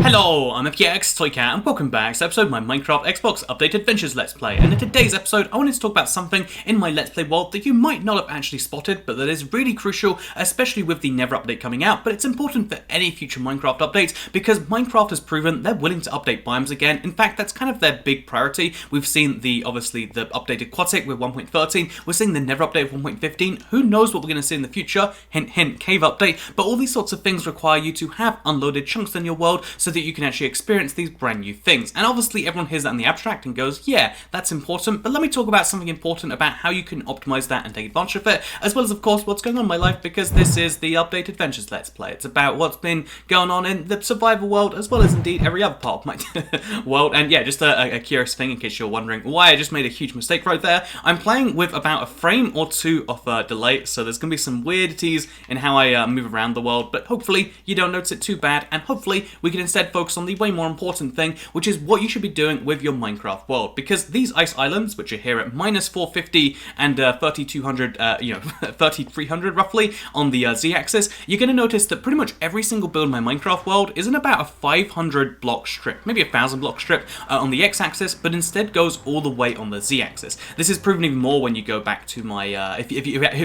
Hello, I'm FTX Toycat and welcome back to episode of my Minecraft Xbox Update Adventures Let's Play. And in today's episode, I wanted to talk about something in my Let's Play world that you might not have actually spotted, but that is really crucial, especially with the Never update coming out. But it's important for any future Minecraft updates because Minecraft has proven they're willing to update biomes again. In fact, that's kind of their big priority. We've seen obviously the updated Aquatic with 1.13. We're seeing the Never update with 1.15. Who knows what we're going to see in the future? Hint, hint, cave update. But all these sorts of things require you to have unloaded chunks in your world so that you can actually experience these brand new things. And obviously everyone hears that in the abstract and goes, yeah, that's important, but let me talk about something important about how you can optimize that and take advantage of it, as well as of course what's going on in my life, because this is the Update Adventures Let's Play. It's about what's been going on in the survival world, as well as indeed every other part of my world. And yeah, just a curious thing in case you're wondering why I just made a huge mistake right there. I'm playing with about a frame or two of delay, so there's going to be some weirdities in how I move around the world, but hopefully you don't notice it too bad, and hopefully we can instead focus on the way more important thing, which is what you should be doing with your Minecraft world. Because these ice islands, which are here at minus 450 and 3200, 3300 roughly on the z-axis, you're going to notice that pretty much every single build in my Minecraft world is in about a 500 block strip, maybe a 1000 block strip on the x-axis, but instead goes all the way on the z-axis. This is proven even more when you go back to my, if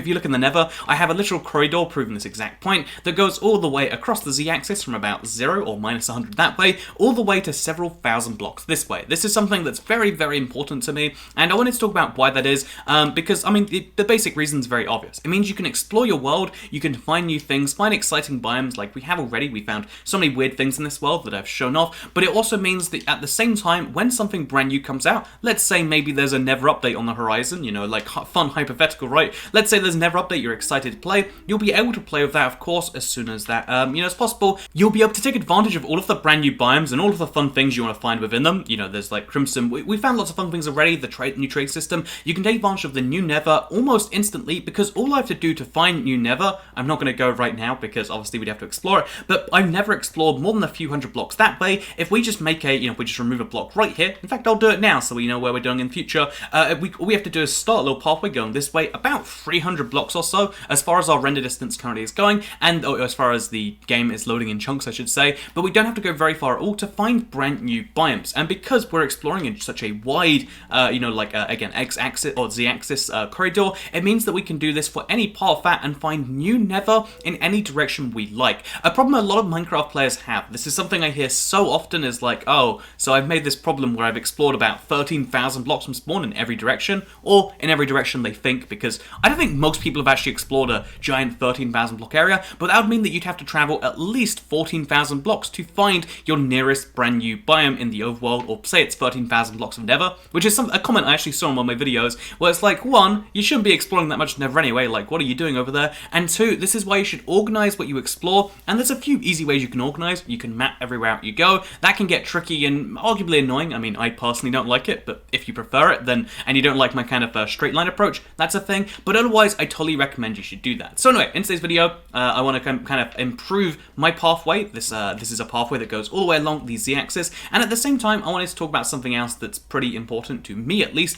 you look in the Nether, I have a literal corridor proving this exact point that goes all the way across the z-axis from about 0 or minus 100 that way, all the way to several thousand blocks this way. This is something that's very, very important to me, and I wanted to talk about why that is, because, I mean, the basic reason is very obvious. It means you can explore your world, you can find new things, find exciting biomes like we have already. We found so many weird things in this world that I've shown off, but it also means that at the same time, when something brand new comes out, let's say maybe there's a Never update on the horizon, you know, like fun hypothetical, right? Let's say there's a Never update you're excited to play, you'll be able to play with that, of course, as soon as that, is possible. You'll be able to take advantage of all of the brand new biomes and all of the fun things you want to find within them. You know, there's like Crimson. We found lots of fun things already. The new trade system. You can take advantage of the new Nether almost instantly because all I have to do to find new Nether, I'm not going to go right now because obviously we'd have to explore it, but I've never explored more than a few hundred blocks that way. If we just make if we just remove a block right here, in fact, I'll do it now so we know where we're going in the future. All we have to do is start a little pathway going this way, about 300 blocks or so, as far as our render distance currently is going, and as far as the game is loading in chunks, I should say, but we don't have to go very far at all to find brand new biomes. And because we're exploring in such a wide, again, x-axis or z-axis corridor, it means that we can do this for any part of that and find new Nether in any direction we like. A problem a lot of Minecraft players have, this is something I hear so often, is like, oh, so I've made this problem where I've explored about 13,000 blocks from spawn in every direction, or in every direction they think, because I don't think most people have actually explored a giant 13,000 block area, but that would mean that you'd have to travel at least 14,000 blocks to find your nearest brand new biome in the overworld, or say it's 13,000 blocks of Nether, which is a comment I actually saw in one of my videos, where it's like, one, you shouldn't be exploring that much Nether anyway, like, what are you doing over there? And two, this is why you should organize what you explore, and there's a few easy ways you can organize. You can map everywhere out you go. That can get tricky and arguably annoying. I mean, I personally don't like it, but if you prefer it, then, and you don't like my kind of straight line approach, that's a thing, but otherwise, I totally recommend you should do that. So anyway, in today's video, I want to kind of improve my pathway. This is a pathway that goes all the way along the z-axis, and at the same time, I wanted to talk about something else that's pretty important to me, at least,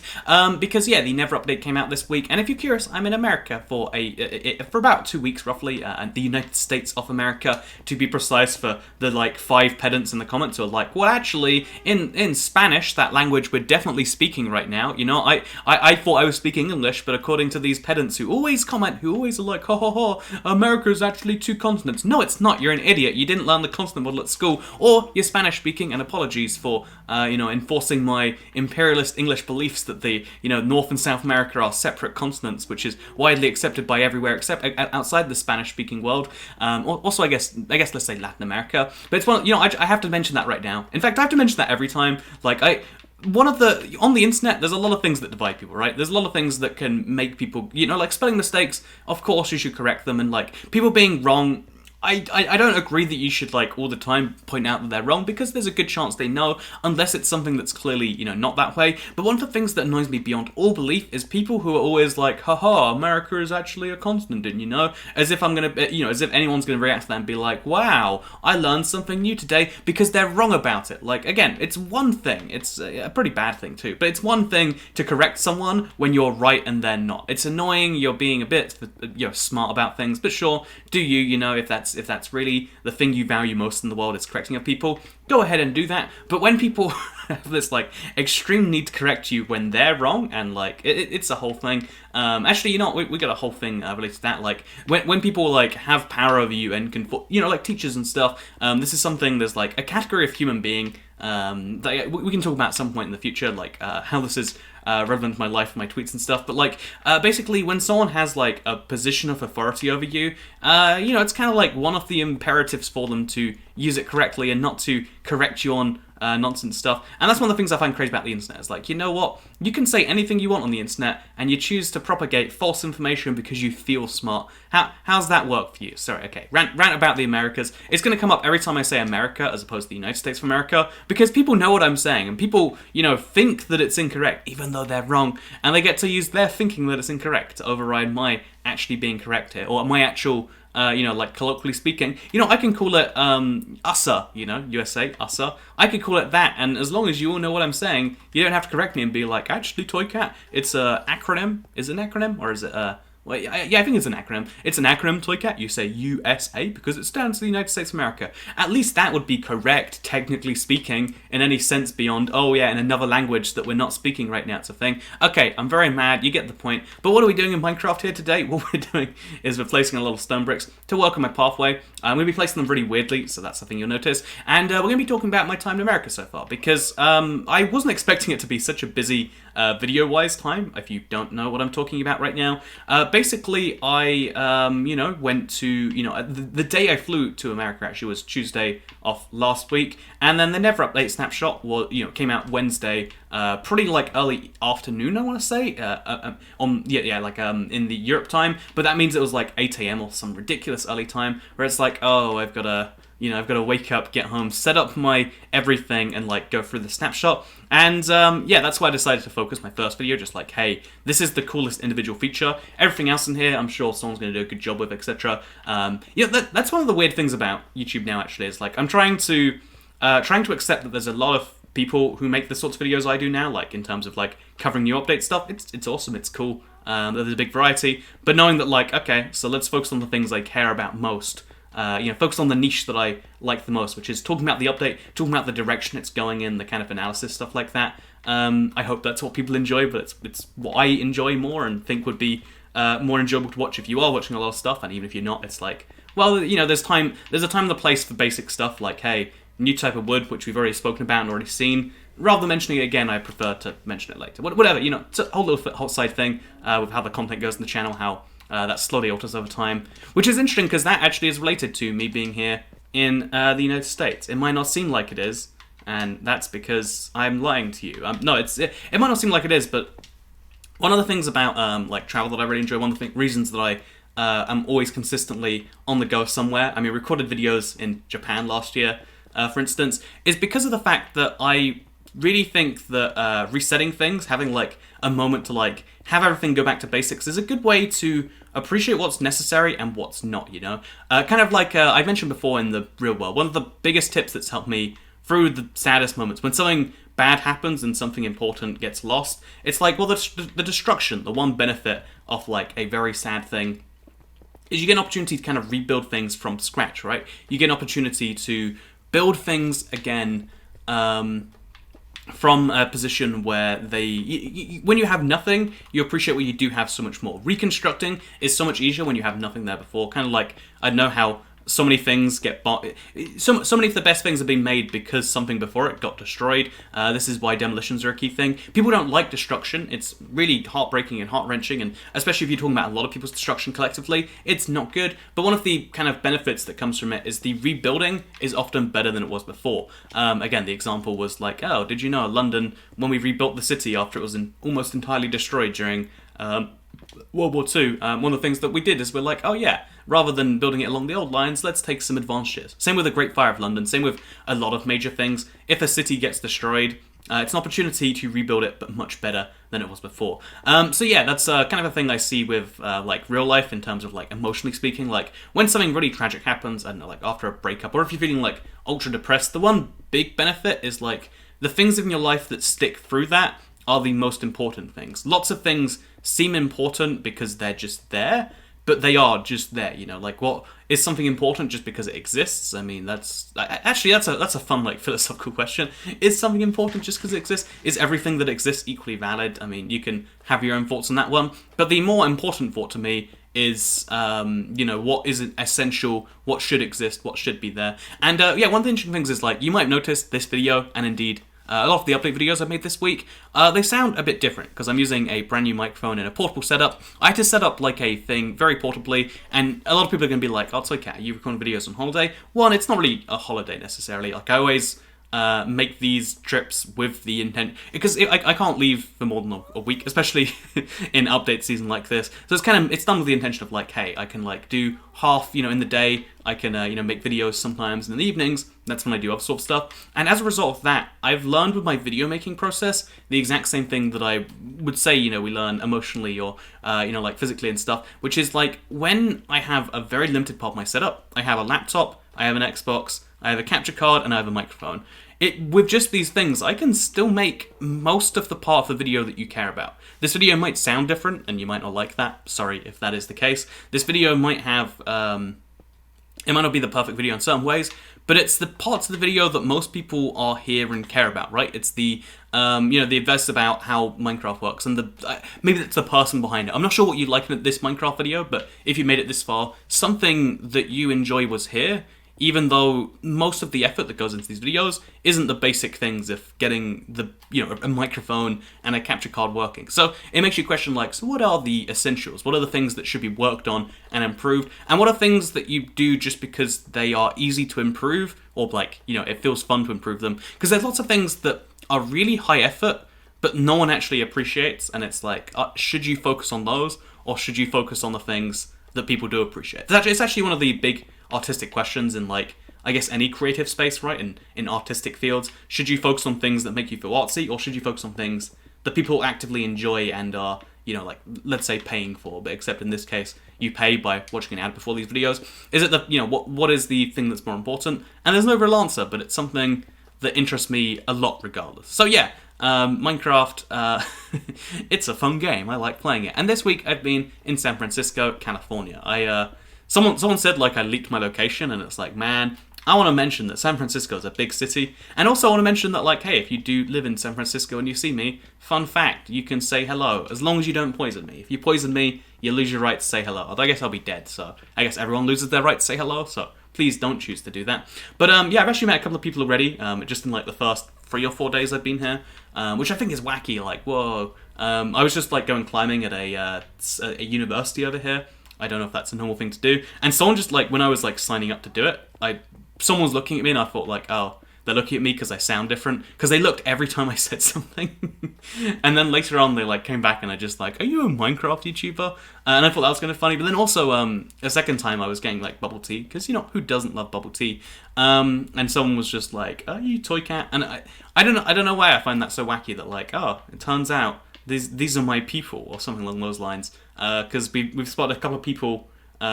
because yeah, the Never update came out this week, and if you're curious, I'm in America for about 2 weeks roughly, the United States of America, to be precise, for the like 5 pedants in the comments who are like, well, actually, in Spanish, that language we're definitely speaking right now. You know, I thought I was speaking English, but according to these pedants who always comment, who always are like, America is actually 2 continents. No, it's not. You're an idiot. You didn't learn the continent model at school, or you're Spanish speaking, and apologies for enforcing my imperialist English beliefs that the North and South America are separate continents, which is widely accepted by everywhere except outside the Spanish-speaking world. Also, I guess let's say Latin America. But it's one, I have to mention that right now. In fact, I have to mention that every time. Like on the internet, there's a lot of things that divide people, right? There's a lot of things that can make people, like spelling mistakes. Of course, you should correct them, and like people being wrong. I don't agree that you should, like, all the time point out that they're wrong, because there's a good chance they know, unless it's something that's clearly, not that way. But one of the things that annoys me beyond all belief is people who are always like, haha, America is actually a continent, and as if I'm gonna, as if anyone's gonna react to that and be like, wow, I learned something new today, because they're wrong about it. Like, again, it's one thing, it's a pretty bad thing too, but it's one thing to correct someone when you're right and they're not. It's annoying, you're being a bit, smart about things, but sure, do you, if that's that's really the thing you value most in the world is correcting other people, go ahead and do that. But when people have this like extreme need to correct you when they're wrong, and like it's a whole thing. Actually, you know, we got a whole thing related to that. Like when people like have power over you and can, you know, like teachers and stuff. This is something. There's like a category of human being that we can talk about at some point in the future, like how this is relevant to my life and my tweets and stuff. But like basically, when someone has like a position of authority over you, you know, it's kind of like one of the imperatives for them to use it correctly and not to correct you on nonsense stuff. And that's one of the things I find crazy about the internet. Is like, you know what? You can say anything you want on the internet, and you choose to propagate false information because you feel smart. How's that work for you? Sorry, okay. Rant about the Americas. It's going to come up every time I say America as opposed to the United States of America, because people know what I'm saying, and people, you know, think that it's incorrect, even though they're wrong, and they get to use their thinking that it's incorrect to override my actually being correct here, or my actual you know, like colloquially speaking, you know, I can call it USA, you know, USA, USA. I could call it that, and as long as you all know what I'm saying, you don't have to correct me and be like, actually, Toy Cat, it's a acronym. Is it an acronym, or is it well, yeah, I think it's an acronym. It's an acronym, Toy Cat. You say USA because it stands for the United States of America. At least that would be correct, technically speaking, in any sense beyond, oh yeah, in another language that we're not speaking right now, it's a thing. Okay, I'm very mad, you get the point. But what are we doing in Minecraft here today? What we're doing is we're placing a little stone bricks to work on my pathway. I'm going to be placing them really weirdly, so that's something you'll notice. And we're going to be talking about my time in America so far, because I wasn't expecting it to be such a busy video-wise time, if you don't know what I'm talking about right now. Basically, I, you know, went to, you know, the day I flew to America actually was Tuesday of last week, and then the Never Update snapshot was, you know, came out Wednesday, pretty like early afternoon, I want to say, in the Europe time, but that means it was like 8 a.m. or some ridiculous early time, where it's like, oh, I've got to wake up, get home, set up my everything, and like go through the snapshot. And yeah, that's why I decided to focus my first video, just like, hey, this is the coolest individual feature. Everything else in here, I'm sure someone's going to do a good job with, etc. Yeah, that's one of the weird things about YouTube now, actually, is like, I'm trying to accept that there's a lot of people who make the sorts of videos I do now, like in terms of like covering new update stuff. It's awesome, it's cool. There's a big variety, but knowing that like, okay, so let's focus on the things I care about most. You know, focus on the niche that I like the most, which is talking about the update, talking about the direction it's going in, the kind of analysis, stuff like that. I hope that's what people enjoy, but it's what I enjoy more and think would be more enjoyable to watch if you are watching a lot of stuff, and even if you're not, it's like, well, you know, there's a time and a place for basic stuff, like, hey, new type of wood, which we've already spoken about and already seen. Rather than mentioning it again, I prefer to mention it later. Whatever, you know, it's a whole little hot side thing with how the content goes in the channel, how that slowly alters over time, which is interesting because that actually is related to me being here in the United States. It might not seem like it is, and that's because I'm lying to you. No, it might not seem like it is, but one of the things about like travel that I really enjoy, one of the reasons that I am always consistently on the go somewhere. I mean, recorded videos in Japan last year, for instance, is because of the fact that I really think that resetting things, having like a moment to like have everything go back to basics, is a good way to appreciate what's necessary and what's not, you know? Kind of like I mentioned before in the real world, one of the biggest tips that's helped me through the saddest moments, when something bad happens and something important gets lost, it's like, well, the destruction, the one benefit of like a very sad thing, is you get an opportunity to kind of rebuild things from scratch, right? You get an opportunity to build things again, from a position where when you have nothing, you appreciate what you do have so much more. Reconstructing is so much easier when you have nothing there before. Kind of like, I know how so many things get so many of the best things have been made because something before it got destroyed. This is why demolitions are a key thing. People don't like destruction. It's really heartbreaking and heart-wrenching, and especially if you're talking about a lot of people's destruction collectively, it's not good. But one of the kind of benefits that comes from it is the rebuilding is often better than it was before. Again, the example was like, oh, did you know London, when we rebuilt the city after it was almost entirely destroyed during World War II, one of the things that we did is we're like, oh yeah, rather than building it along the old lines, let's take some advantages. Same with the Great Fire of London, same with a lot of major things. If a city gets destroyed, it's an opportunity to rebuild it, but much better than it was before. So yeah, that's kind of a thing I see with like real life in terms of like emotionally speaking. Like when something really tragic happens, I don't know, like after a breakup, or if you're feeling like ultra depressed, the one big benefit is like the things in your life that stick through that are the most important things. Lots of things seem important because they're just there, but they are just there, like what is something important just because it exists? I mean, that's a fun like philosophical question. Is something important just because it exists? Is everything that exists equally valid? I mean, you can have your own thoughts on that one, but the more important thought to me is what isn't essential, what should exist, what should be there. And one of the interesting things is, like, you might have noticed this video, and indeed a lot of the update videos I've made this week, they sound a bit different because I'm using a brand new microphone in a portable setup. I had to set up like a thing very portably, and a lot of people are going to be like, "Oh, it's okay, you record videos on holiday." One, it's not really a holiday necessarily. Like, I always make these trips with the intent, because I can't leave for more than a week, especially in update season like this. So it's done with the intention of like, hey, I can like do half, in the day. I can make videos sometimes, and in the evenings, that's when I do other sort of stuff. And as a result of that, I've learned with my video making process the exact same thing that I would say we learn emotionally or like physically and stuff, which is like, when I have a very limited part of my setup, I have a laptop, I have an Xbox, I have a capture card, and I have a microphone. With just these things, I can still make most of the part of the video that you care about. This video might sound different, and you might not like that. Sorry if that is the case. This video might have, it might not be the perfect video in certain ways, but it's the parts of the video that most people are here and care about, right? It's the, the advice about how Minecraft works, and maybe it's the person behind it. I'm not sure what you like in this Minecraft video, but if you made it this far, something that you enjoy was here, even though most of the effort that goes into these videos isn't the basic things of getting a microphone and a capture card working. So it makes you question, like, so what are the essentials? What are the things that should be worked on and improved? And what are things that you do just because they are easy to improve, or like, it feels fun to improve them? Because there's lots of things that are really high effort, but no one actually appreciates. And it's like, should you focus on those, or should you focus on the things that people do appreciate? It's actually one of the big artistic questions in, like, I guess any creative space, right? In artistic fields, should you focus on things that make you feel artsy, or should you focus on things that people actively enjoy and are, like, let's say paying for, but except in this case, you pay by watching an ad before these videos? Is it what is the thing that's more important? And there's no real answer, but it's something that interests me a lot regardless. So yeah, Minecraft, it's a fun game. I like playing it. And this week I've been in San Francisco, California. Someone said, like, I leaked my location, and it's like, man, I want to mention that San Francisco is a big city, and also I want to mention that, like, hey, if you do live in San Francisco and you see me, fun fact, you can say hello, as long as you don't poison me. If you poison me, you lose your right to say hello. Although I guess I'll be dead, so I guess everyone loses their right to say hello, so please don't choose to do that. But yeah, I've actually met a couple of people already, just in like the first 3 or 4 days I've been here, which I think is wacky, like, whoa. I was just like going climbing at a university over here. I don't know if that's a normal thing to do. And someone just, like, when I was like signing up to do it, someone was looking at me, and I thought, like, oh, they're looking at me because I sound different. Because they looked every time I said something. And then later on, they like came back, and I just like, are you a Minecraft YouTuber? And I thought that was kind of funny. But then also, a second time I was getting like bubble tea, because who doesn't love bubble tea? And someone was just like, are you Toy Cat? And I don't know why I find that so wacky that, like, oh, it turns out these are my people, or something along those lines. Because we've spotted a couple of people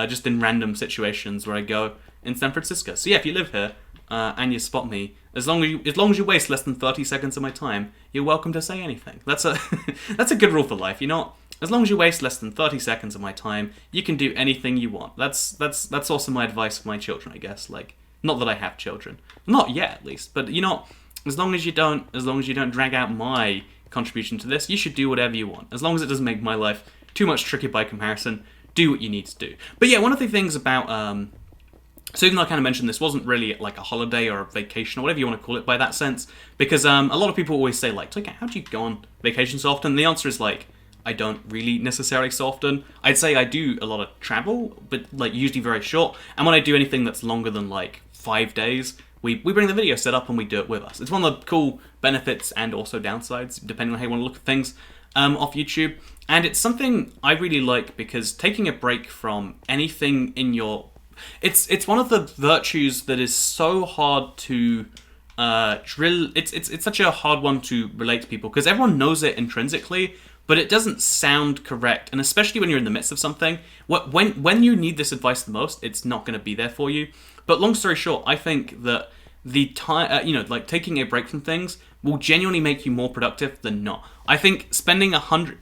just in random situations where I go in San Francisco. So yeah, if you live here and you spot me, as long as you waste less than 30 seconds of my time, you're welcome to say anything. That's a good rule for life. As long as you waste less than 30 seconds of my time, you can do anything you want. That's also my advice for my children, I guess. Like, not that I have children, not yet at least, but as long as you don't drag out my contribution to this, you should do whatever you want. As long as it doesn't make my life too much tricky by comparison, do what you need to do. But yeah, one of the things about, so even though I kind of mentioned this wasn't really like a holiday or a vacation or whatever you want to call it by that sense, because a lot of people always say, like, okay, how do you go on vacation so often? And the answer is, like, I don't really necessarily so often. I'd say I do a lot of travel, but like usually very short. And when I do anything that's longer than like 5 days, we bring the video set up and we do it with us. It's one of the cool benefits and also downsides, depending on how you want to look at things, off YouTube. And it's something I really like, because taking a break from anything in your... It's one of the virtues that is so hard to drill. It's such a hard one to relate to people, because everyone knows it intrinsically, but it doesn't sound correct. And especially when you're in the midst of something, when you need this advice the most, it's not going to be there for you. But long story short, I think that the time, like taking a break from things will genuinely make you more productive than not. I think spending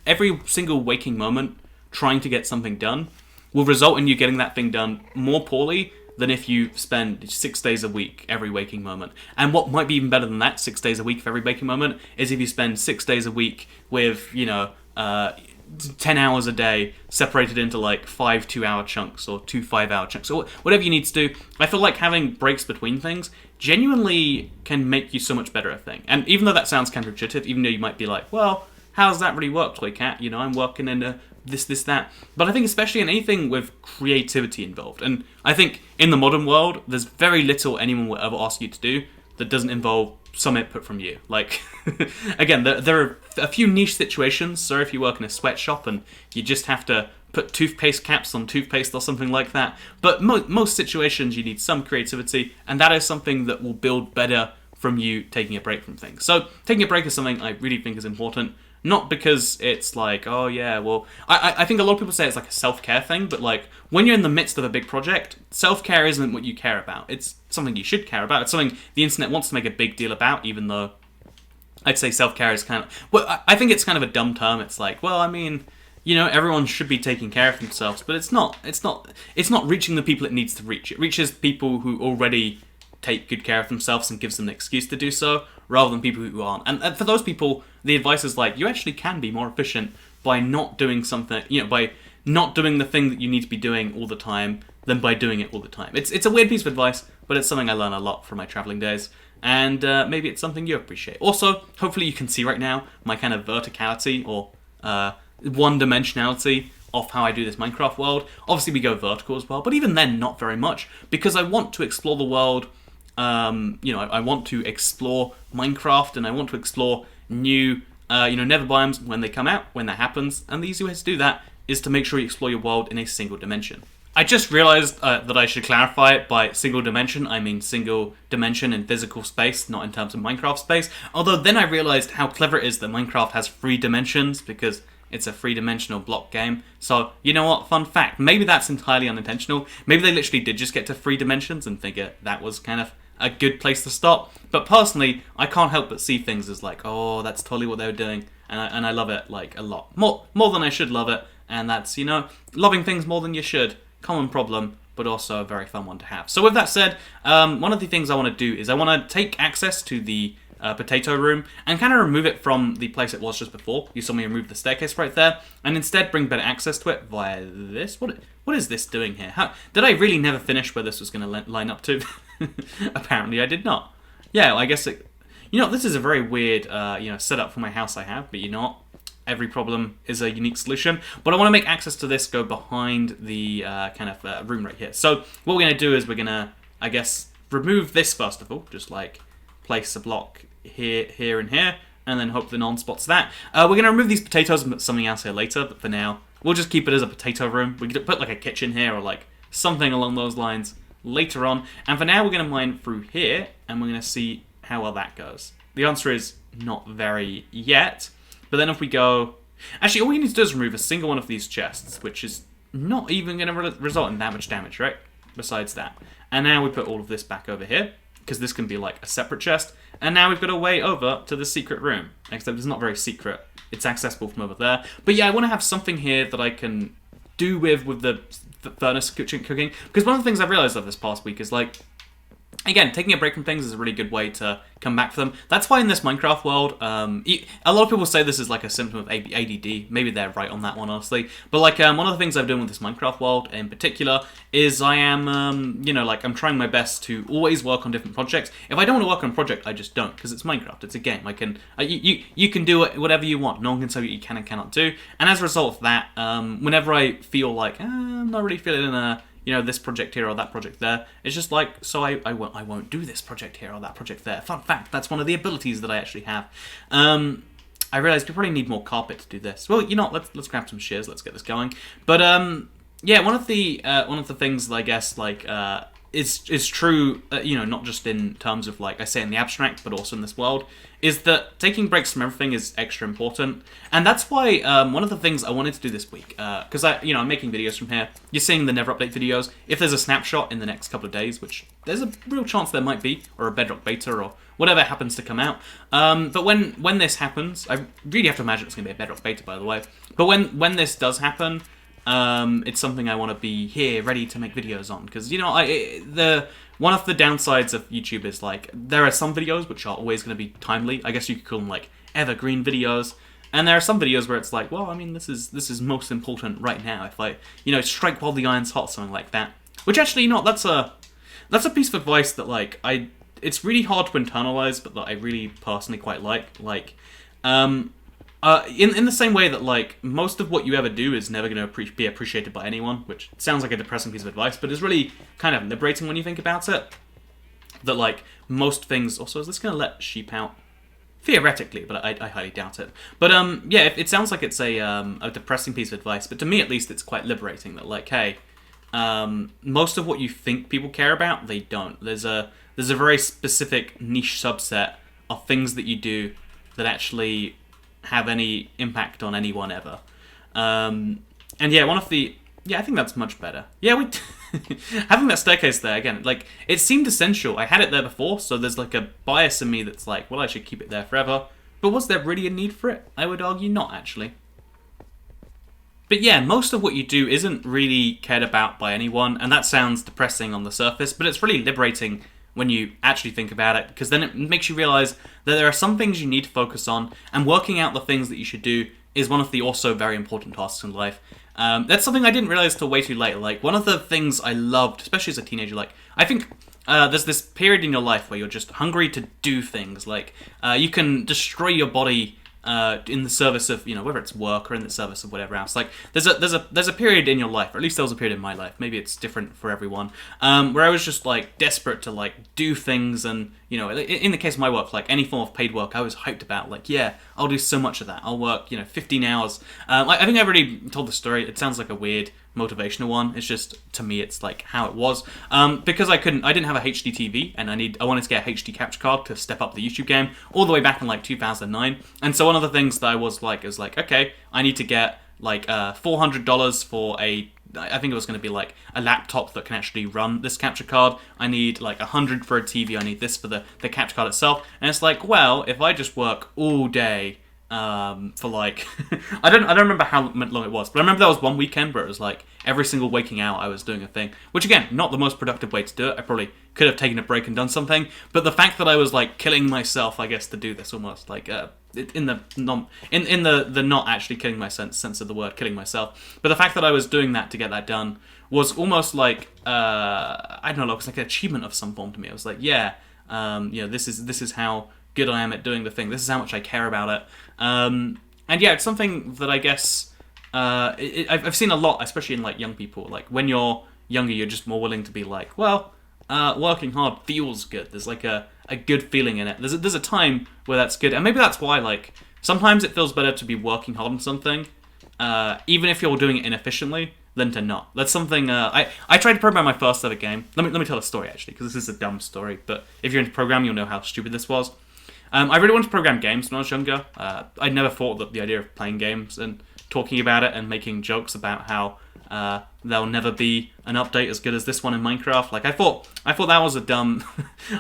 every single waking moment trying to get something done will result in you getting that thing done more poorly than if you spend 6 days a week every waking moment. And what might be even better than that, 6 days a week for every waking moment, is if you spend 6 days a week with, 10 hours a day separated into like 5 2-hour chunks or 2 5-hour chunks or whatever you need to do. I feel like having breaks between things genuinely can make you so much better at a thing. And even though that sounds counterintuitive, even though you might be like, well, how does that really work, Toy Cat? I'm working in this, that. But I think especially in anything with creativity involved. And I think in the modern world, there's very little anyone will ever ask you to do that doesn't involve some input from you. Like, again, there are a few niche situations. So if you work in a sweatshop and you just have to put toothpaste caps on toothpaste or something like that. But most situations you need some creativity, and that is something that will build better from you taking a break from things. So taking a break is something I really think is important. Not because it's like, oh yeah, well, I think a lot of people say it's like a self-care thing, but like, when you're in the midst of a big project, self-care isn't what you care about. It's something you should care about. It's something the internet wants to make a big deal about, even though I'd say self-care is kind of, well, I think it's kind of a dumb term. It's like, well, I mean, everyone should be taking care of themselves, but it's not reaching the people it needs to reach. It reaches people who already take good care of themselves and gives them an excuse to do so, rather than people who aren't. And for those people, the advice is like, you actually can be more efficient by not doing something, by not doing the thing that you need to be doing all the time than by doing it all the time. It's a weird piece of advice, but it's something I learn a lot from my traveling days, and maybe it's something you appreciate. Also, hopefully you can see right now my kind of verticality or one-dimensionality of how I do this Minecraft world. Obviously we go vertical as well, but even then not very much, because I want to explore the world. I want to explore Minecraft, and I want to explore new, nether biomes when they come out, when that happens, and the easy way to do that is to make sure you explore your world in a single dimension. I just realized that I should clarify it. By single dimension, I mean single dimension in physical space, not in terms of Minecraft space. Although then I realized how clever it is that Minecraft has 3 dimensions, because it's a 3-dimensional block game. So, you know what? Fun fact. Maybe that's entirely unintentional. Maybe they literally did just get to 3 dimensions and figure that was kind of a good place to stop. But personally, I can't help but see things as like, oh, that's totally what they were doing. And I love it, like, a lot. More than I should love it. And that's, loving things more than you should. Common problem, but also a very fun one to have. So with that said, one of the things I want to do is I want to take access to the potato room and kind of remove it from the place it was just before. You saw me remove the staircase right there, and instead bring better access to it via this. What is this doing here? Did I really never finish where this was going to line up to? Apparently I did not. Yeah, I guess it... this is a very weird setup for my house I have, but every problem is a unique solution. But I want to make access to this go behind the room right here. So what we're going to do is we're going to, I guess, remove this first of all. Just like place a block here, and here, and then hope the non spots that. We're going to remove these potatoes and put something else here later, but for now, we'll just keep it as a potato room. We could put like a kitchen here or like something along those lines later on. And for now, we're going to mine through here, and we're going to see how well that goes. The answer is not very yet. But then if we go... Actually, all we need to do is remove a single one of these chests, which is not even going to result in that much damage, right? Besides that. And now we put all of this back over here, because this can be like a separate chest. And now we've got a way over to the secret room. Except it's not very secret. It's accessible from over there. But yeah, I want to have something here that I can do with the furnace kitchen cooking. Because one of the things I've realized over this past week is like... Again, taking a break from things is a really good way to come back for them. That's why in this Minecraft world, a lot of people say this is like a symptom of ADD. Maybe they're right on that one, honestly. But like one of the things I'm doing with this Minecraft world in particular is I am, I'm trying my best to always work on different projects. If I don't want to work on a project, I just don't, because it's Minecraft. It's a game. I can, you can do whatever you want. No one can tell you what you can and cannot do. And as a result of that, whenever I feel like I'm not really feeling this project here or that project there. It's just like, so I won't do this project here or that project there. Fun fact, that's one of the abilities that I actually have. I realized we probably need more carpet to do this. Well, let's grab some shears. Let's get this going. But yeah, one of the things that I guess is true. Not just in terms of like I say in the abstract, but also in this world, is that taking breaks from everything is extra important. And that's why one of the things I wanted to do this week, because I'm making videos from here. You're seeing the Never Update videos. If there's a snapshot in the next couple of days, which there's a real chance there might be, or a Bedrock beta, or whatever happens to come out. But when this happens, I really have to imagine it's going to be a Bedrock beta, by the way. But when this does happen, it's something I want to be here, ready to make videos on. Because, you know, one of the downsides of YouTube is, like, there are some videos which are always going to be timely. I guess you could call them, like, evergreen videos. And there are some videos where it's like, well, I mean, this is most important right now. If I, you know, strike while the iron's hot, something like that. Which actually, you know, that's a piece of advice that, like, it's really hard to internalize, but that I really personally quite like. Like, in the same way that, like, most of what you ever do is never going to be appreciated by anyone, which sounds like a depressing piece of advice, but is really kind of liberating when you think about it. That, like, most things... Also, is this going to let sheep out? Theoretically, but I highly doubt it. But, yeah, it sounds like it's a depressing piece of advice, but to me, at least, it's quite liberating. That, like, hey, most of what you think people care about, they don't. There's a very specific niche subset of things that you do that actually have any impact on anyone ever. And yeah, I think that's much better. Yeah, having that staircase there, again, like, it seemed essential. I had it there before, so there's, like, a bias in me that's like, well, I should keep it there forever. But was there really a need for it? I would argue not, actually. But yeah, most of what you do isn't really cared about by anyone, and that sounds depressing on the surface, but it's really liberating when you actually think about it, because then it makes you realize that there are some things you need to focus on, and working out the things that you should do is one of the also very important tasks in life. That's something I didn't realize till way too late. Like, one of the things I loved, especially as a teenager, like, I think there's this period in your life where you're just hungry to do things. Like, you can destroy your body in the service of, you know, whether it's work or in the service of whatever else. Like, there's a period in your life, or at least there was a period in my life, maybe it's different for everyone, where I was just, like, desperate to, like, do things. And, you know, in the case of my work, like, any form of paid work, I was hyped about, like, yeah, I'll do so much of that. I'll work, you know, 15 hours. I think I've already told the story. It sounds like a weird motivational one. It's just, to me, it's like how it was. Because I didn't have a HD TV, and I wanted to get a HD capture card to step up the YouTube game all the way back in, like, 2009. And so one of the things that I was like, is like, okay, I need to get, like, $400 for I think it was going to be, like, a laptop that can actually run this capture card. I need, like, $100 for a TV. I need this for the capture card itself. And it's like, well, if I just work all day for, like, I don't remember how long it was, but I remember there was one weekend where it was like every single waking hour I was doing a thing, which, again, not the most productive way to do it. I probably could have taken a break and done something, but the fact that I was, like, killing myself, I guess, to do this, almost like in the not actually killing my sense of the word killing myself, but the fact that I was doing that to get that done was almost like I don't know, it was like an achievement of some form to me. I was like, yeah, you know, this is how good I am at doing the thing. This is how much I care about it. And yeah, it's something that I guess I've seen a lot, especially in, like, young people. Like, when you're younger, you're just more willing to be like, well, working hard feels good. There's, like, a good feeling in it. There's a time where that's good, and maybe that's why, like, sometimes it feels better to be working hard on something, even if you're doing it inefficiently, than to not. That's something I tried to program my first ever game. Let me tell a story, actually, because this is a dumb story. But if you're into programming, you'll know how stupid this was. I really wanted to program games when I was younger. I'd never thought that the idea of playing games and talking about it and making jokes about how there'll never be an update as good as this one in Minecraft. Like, I thought that was a dumb...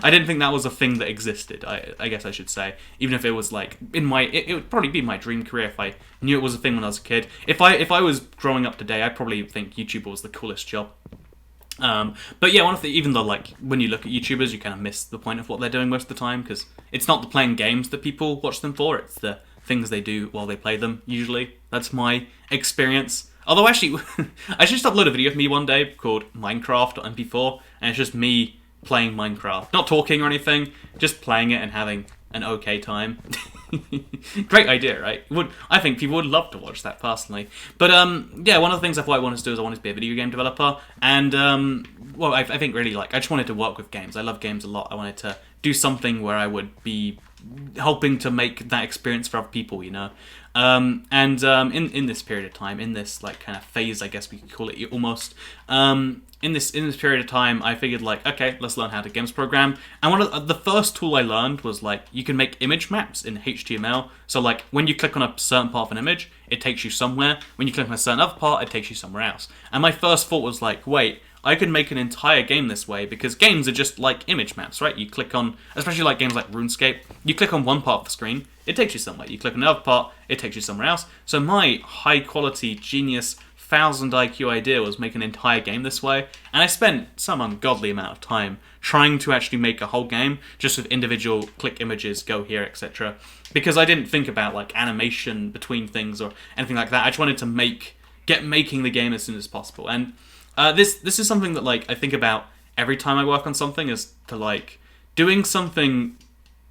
I didn't think that was a thing that existed, I guess I should say. Even if it was, like, it would probably be my dream career if I knew it was a thing when I was a kid. If I was growing up today, I'd probably think YouTuber was the coolest job. But yeah, even though, like, when you look at YouTubers, you kind of miss the point of what they're doing most of the time, because it's not the playing games that people watch them for, it's the things they do while they play them, usually. That's my experience. Although, actually, I should just upload a video of me one day called Minecraft.mp4, and it's just me playing Minecraft. Not talking or anything, just playing it and having an okay time. Great idea, right? I think people would love to watch that, personally. But yeah, one of the things I thought I wanted to do is I wanted to be a video game developer, and well, I think really, like, I just wanted to work with games. I love games a lot. I wanted to do something where I would be helping to make that experience for other people, you know. In this period of time, in this, like, kind of phase, I guess we could call it, almost, in this period of time, I figured, like, okay, let's learn how to games program. And one of the first tool I learned was, like, you can make image maps in HTML. So, like, when you click on a certain part of an image, it takes you somewhere. When you click on a certain other part, it takes you somewhere else. And my first thought was like, wait, I could make an entire game this way, because games are just like image maps, right? You click on, especially like games like RuneScape, you click on one part of the screen, it takes you somewhere. You click on another part, it takes you somewhere else. So my high quality, genius, 1000 IQ idea was make an entire game this way, and I spent some ungodly amount of time trying to actually make a whole game just with individual click images, go here, etc. Because I didn't think about like animation between things or anything like that. I just wanted to get making the game as soon as possible. And this is something that like I think about every time I work on something, is to like doing something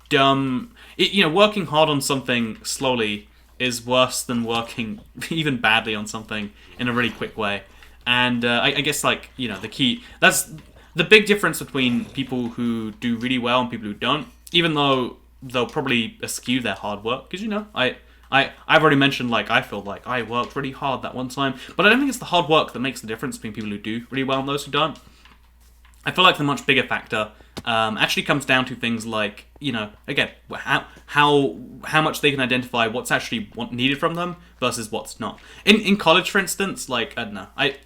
dumb. Working hard on something slowly is worse than working even badly on something in a really quick way. And I guess like the key, that's the big difference between people who do really well and people who don't. Even though they'll probably eschew their hard work, because I've already mentioned like I feel like I worked really hard that one time, but I don't think it's the hard work that makes the difference between people who do really well and those who don't. I feel like the much bigger factor actually comes down to things like, again, how much they can identify what's actually needed from them versus what's not. In college, for instance, like, I don't know, I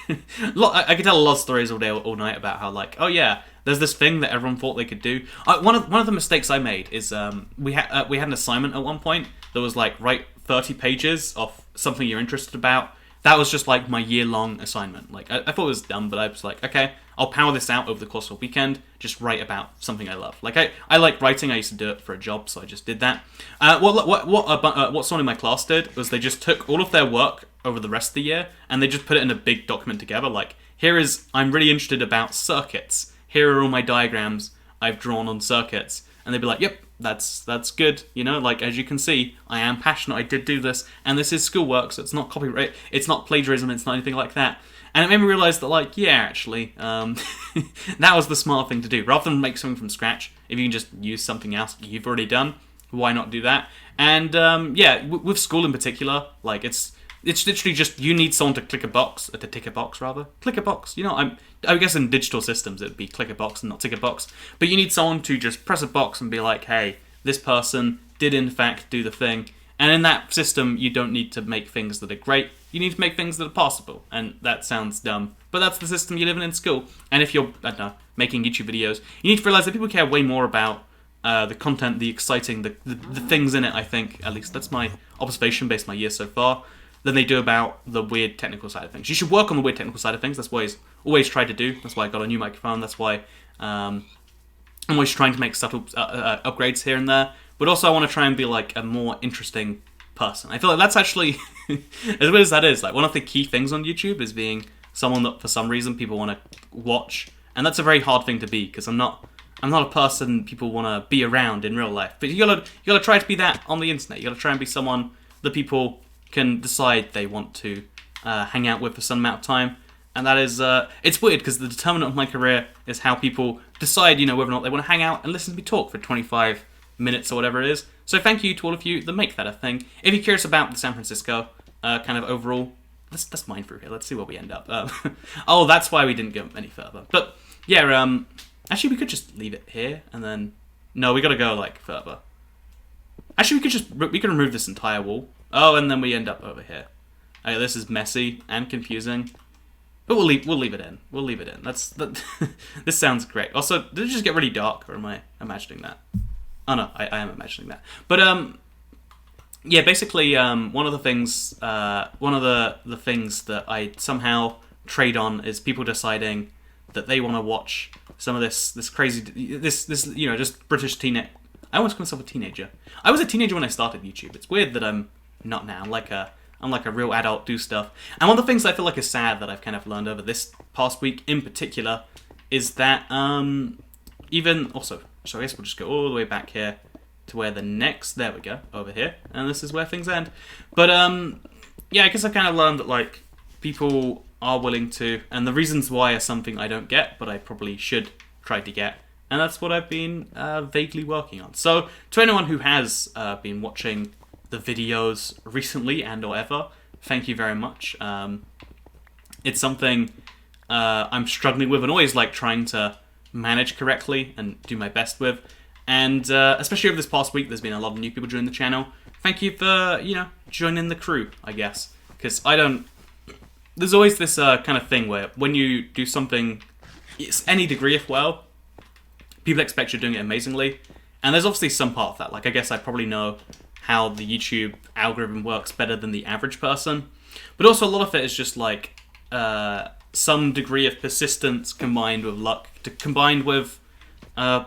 could tell a lot of stories all day, all night about how, like, oh yeah, there's this thing that everyone thought they could do. One of the mistakes I made is we had an assignment at one point that was like, write 30 pages of something you're interested about. That was just like my year-long assignment. Like I thought it was dumb, but I was like, okay, I'll power this out over the course of a weekend. Just write about something I love. Like I like writing. I used to do it for a job, so I just did that. What someone in my class did was they just took all of their work over the rest of the year and they just put it in a big document together. Like I'm really interested about circuits. Here are all my diagrams I've drawn on circuits, and they'd be like, yep. That's good, like as you can see, I am passionate, I did do this, and this is schoolwork, so it's not copyright, it's not plagiarism, it's not anything like that. And it made me realise that, like, yeah, actually, that was the smart thing to do. Rather than make something from scratch, if you can just use something else you've already done, why not do that? And, with school in particular, like, it's literally just, you need someone to tick a box. I guess in digital systems it'd be click a box and not tick a box. But you need someone to just press a box and be like, hey, this person did in fact do the thing. And in that system, you don't need to make things that are great. You need to make things that are passable. And that sounds dumb, but that's the system you live in school. And if you're, I don't know, making YouTube videos, you need to realize that people care way more about the content, the exciting, the things in it, I think. At least that's my observation based on my year so far. Than they do about the weird technical side of things. You should work on the weird technical side of things. That's what I always tried to do. That's why I got a new microphone. That's why I'm always trying to make subtle upgrades here and there. But also I want to try and be like a more interesting person. I feel like that's actually, as weird as that is, like one of the key things on YouTube is being someone that for some reason people want to watch. And that's a very hard thing to be, because I'm not a person people want to be around in real life. But you gotta try to be that on the internet. You gotta try and be someone that people can decide they want to hang out with for some amount of time. And that is, it's weird because the determinant of my career is how people decide, whether or not they want to hang out and listen to me talk for 25 minutes or whatever it is. So thank you to all of you that make that a thing. If you're curious about the San Francisco kind of overall, let's mine through here. Let's see where we end up. Oh, that's why we didn't go any further. But yeah, actually we could just leave it here and then, no, we got to go like further. Actually, we could remove this entire wall. Oh, and then we end up over here. Okay, this is messy and confusing, but we'll leave it in. We'll leave it in. This sounds great. Also, did it just get really dark, or am I imagining that? Oh no, I am imagining that. But yeah, basically, one of the things that I somehow trade on is people deciding that they want to watch some of this crazy, this just British teenage. I almost call myself a teenager. I was a teenager when I started YouTube. It's weird that I'm not now. I'm like a real adult, do stuff. And one of the things I feel like is sad that I've kind of learned over this past week in particular is that even also, so I guess we'll just go all the way back here to where there we go, over here, and this is where things end. But yeah, I guess I kind of learned that like people are willing to, and the reasons why are something I don't get, but I probably should try to get. And that's what I've been vaguely working on. So to anyone who has been watching the videos recently and or ever, thank you very much. It's something I'm struggling with and always like trying to manage correctly and do my best with. And especially over this past week, there's been a lot of new people joining the channel. Thank you for, joining the crew, I guess. Because there's always this kind of thing where when you do something, it's any degree of well, people expect you're doing it amazingly. And there's obviously some part of that. Like, I guess I probably know how the YouTube algorithm works better than the average person. But also a lot of it is just like some degree of persistence combined with luck, combined with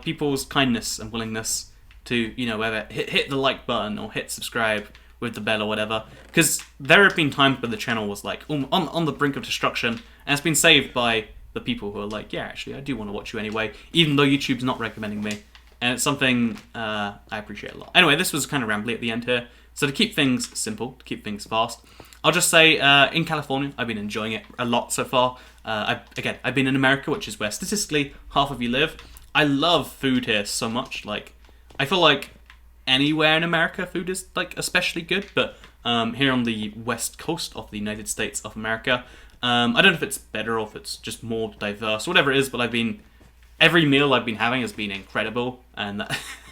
people's kindness and willingness to, you know, whether hit the like button or hit subscribe with the bell or whatever. Because there have been times where the channel was like on the brink of destruction, and it's been saved by the people who are like, yeah, actually, I do want to watch you anyway, even though YouTube's not recommending me. And it's something I appreciate a lot. Anyway, this was kind of rambly at the end here. So to keep things simple, to keep things fast, I'll just say in California, I've been enjoying it a lot so far. I've been in America, which is where statistically half of you live. I love food here so much. Like, I feel like anywhere in America, food is like especially good. But here on the west coast of the United States of America, I don't know if it's better or if it's just more diverse, whatever it is. But every meal I've been having has been incredible, and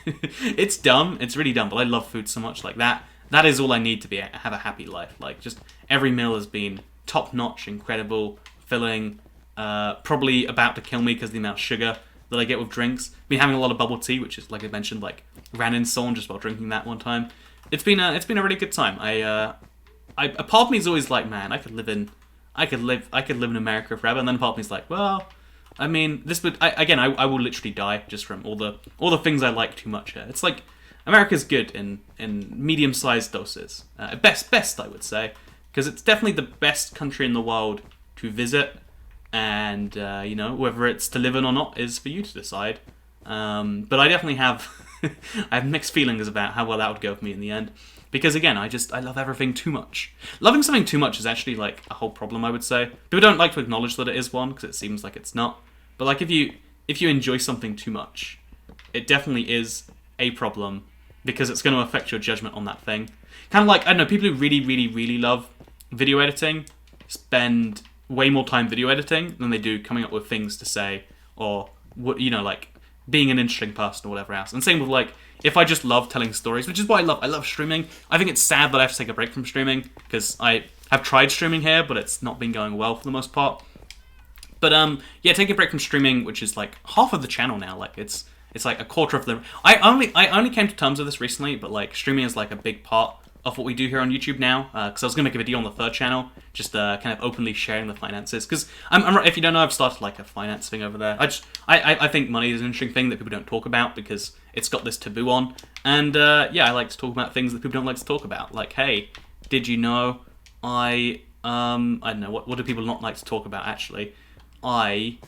it's dumb. It's really dumb, but I love food so much. Like that. That is all I need to have a happy life. Like, just every meal has been top-notch, incredible, filling, probably about to kill me because of the amount of sugar that I get with drinks. Been having a lot of bubble tea, which is, like I mentioned, like ran in song just while drinking that one time. It's been a really good time. A part of me is always like, man, I could live in America forever, and then a part of me is like, well, I mean, I will literally die just from all the things I like too much here. It's like, America's good in medium-sized doses. Best, I would say. Because it's definitely the best country in the world to visit. And, you know, whether it's to live in or not is for you to decide. But I definitely have I have mixed feelings about how well that would go for me in the end. Because, again, I love everything too much. Loving something too much is actually, like, a whole problem, I would say. People don't like to acknowledge that it is one, because it seems like it's not. But, like, if you enjoy something too much, it definitely is a problem. Because it's going to affect your judgment on that thing. Kind of like, I don't know, people who really, really, really love video editing spend way more time video editing than they do coming up with things to say or, you know, like, being an interesting person or whatever else. And same with, like, if I just love telling stories, which is what I love. I love streaming. I think it's sad that I have to take a break from streaming because I have tried streaming here, but it's not been going well for the most part. But, yeah, taking a break from streaming, which is, like, half of the channel now. Like, it's like a quarter of the... I only came to terms with this recently, but like streaming is like a big part of what we do here on YouTube now. Because I was going to make a video on the third channel, just kind of openly sharing the finances. Because if you don't know, I've started like a finance thing over there. I think money is an interesting thing that people don't talk about because it's got this taboo on. And yeah, I like to talk about things that people don't like to talk about. Like, hey, did you know I don't know, what do people not like to talk about actually? I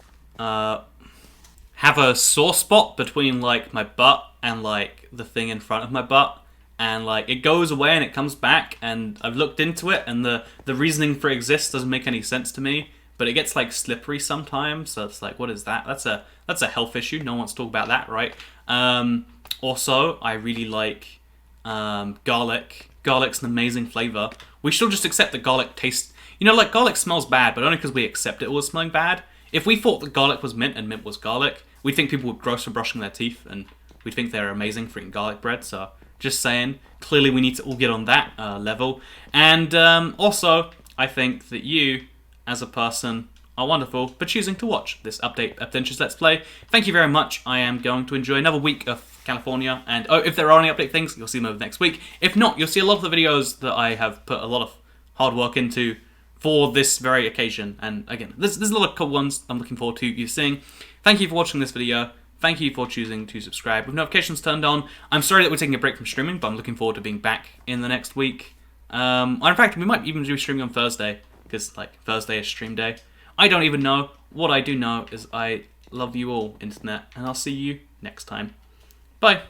have a sore spot between like my butt and like the thing in front of my butt, and like it goes away and it comes back, and I've looked into it and the reasoning for it exists doesn't make any sense to me, but it gets like slippery sometimes, so it's like, what is that? That's a health issue. No one wants to talk about that, right? Also, I really like garlic. Garlic's an amazing flavor. We should just accept that garlic tastes, you know, like garlic smells bad, but only because we accept it all smelling bad. If we thought that garlic was mint and mint was garlic, we'd think people were gross for brushing their teeth, and we'd think they're amazing for eating garlic bread. So, just saying, clearly we need to all get on that level. And also, I think that you, as a person, are wonderful for choosing to watch this Update Adventures Let's Play. Thank you very much. I am going to enjoy another week of California, and if there are any update things, you'll see them over next week. If not, you'll see a lot of the videos that I have put a lot of hard work into for this very occasion. And again, there's a lot of cool ones I'm looking forward to you seeing. Thank you for watching this video. Thank you for choosing to subscribe with notifications turned on. I'm sorry that we're taking a break from streaming, but I'm looking forward to being back in the next week. In fact, we might even do streaming on Thursday, because like Thursday is stream day. I don't even know. What I do know is I love you all, internet, and I'll see you next time. Bye.